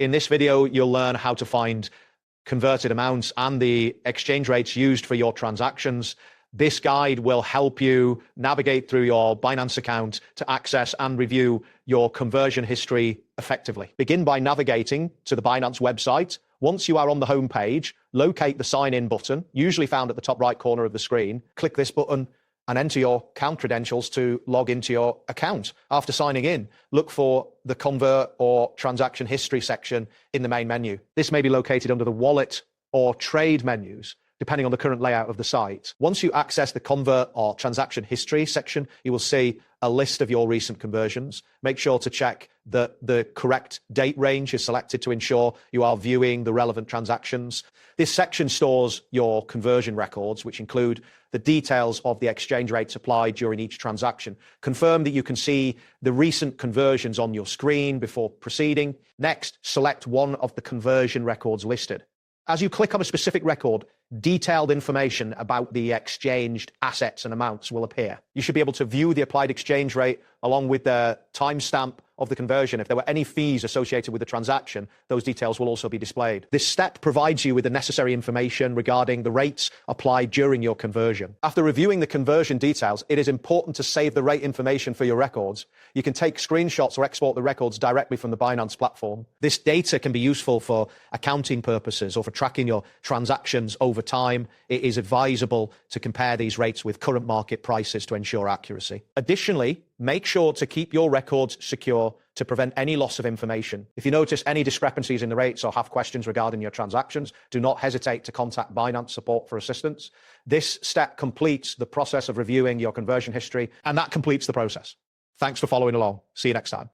In this video, you'll learn how to find converted amounts and the exchange rates used for your transactions. This guide will help you navigate through your Binance account to access and review your conversion history effectively. Begin by navigating to the Binance website. Once you are on the home page, locate the sign in button, usually found at the top right corner of the screen. Click this button and enter your account credentials to log into your account. After signing in, look for the convert or transaction history section in the main menu. This may be located under the wallet or trade menus, depending on the current layout of the site. Once you access the convert or transaction history section, you will see a list of your recent conversions. Make sure to check that the correct date range is selected to ensure you are viewing the relevant transactions. This section stores your conversion records, which include the details of the exchange rates applied during each transaction. Confirm that you can see the recent conversions on your screen before proceeding. Next, select one of the conversion records listed. As you click on a specific record, detailed information about the exchanged assets and amounts will appear. You should be able to view the applied exchange rate along with the timestamp of the conversion. If there were any fees associated with the transaction, those details will also be displayed. This step provides you with the necessary information regarding the rates applied during your conversion. After reviewing the conversion details, it is important to save the rate information for your records. You can take screenshots or export the records directly from the Binance platform. This data can be useful for accounting purposes or for tracking your transactions over time. It is advisable to compare these rates with current market prices to ensure accuracy. Additionally, make sure to keep your records secure to prevent any loss of information. If you notice any discrepancies in the rates or have questions regarding your transactions, do not hesitate to contact Binance support for assistance. This step completes the process of reviewing your conversion history, and that completes the process. Thanks for following along. See you next time.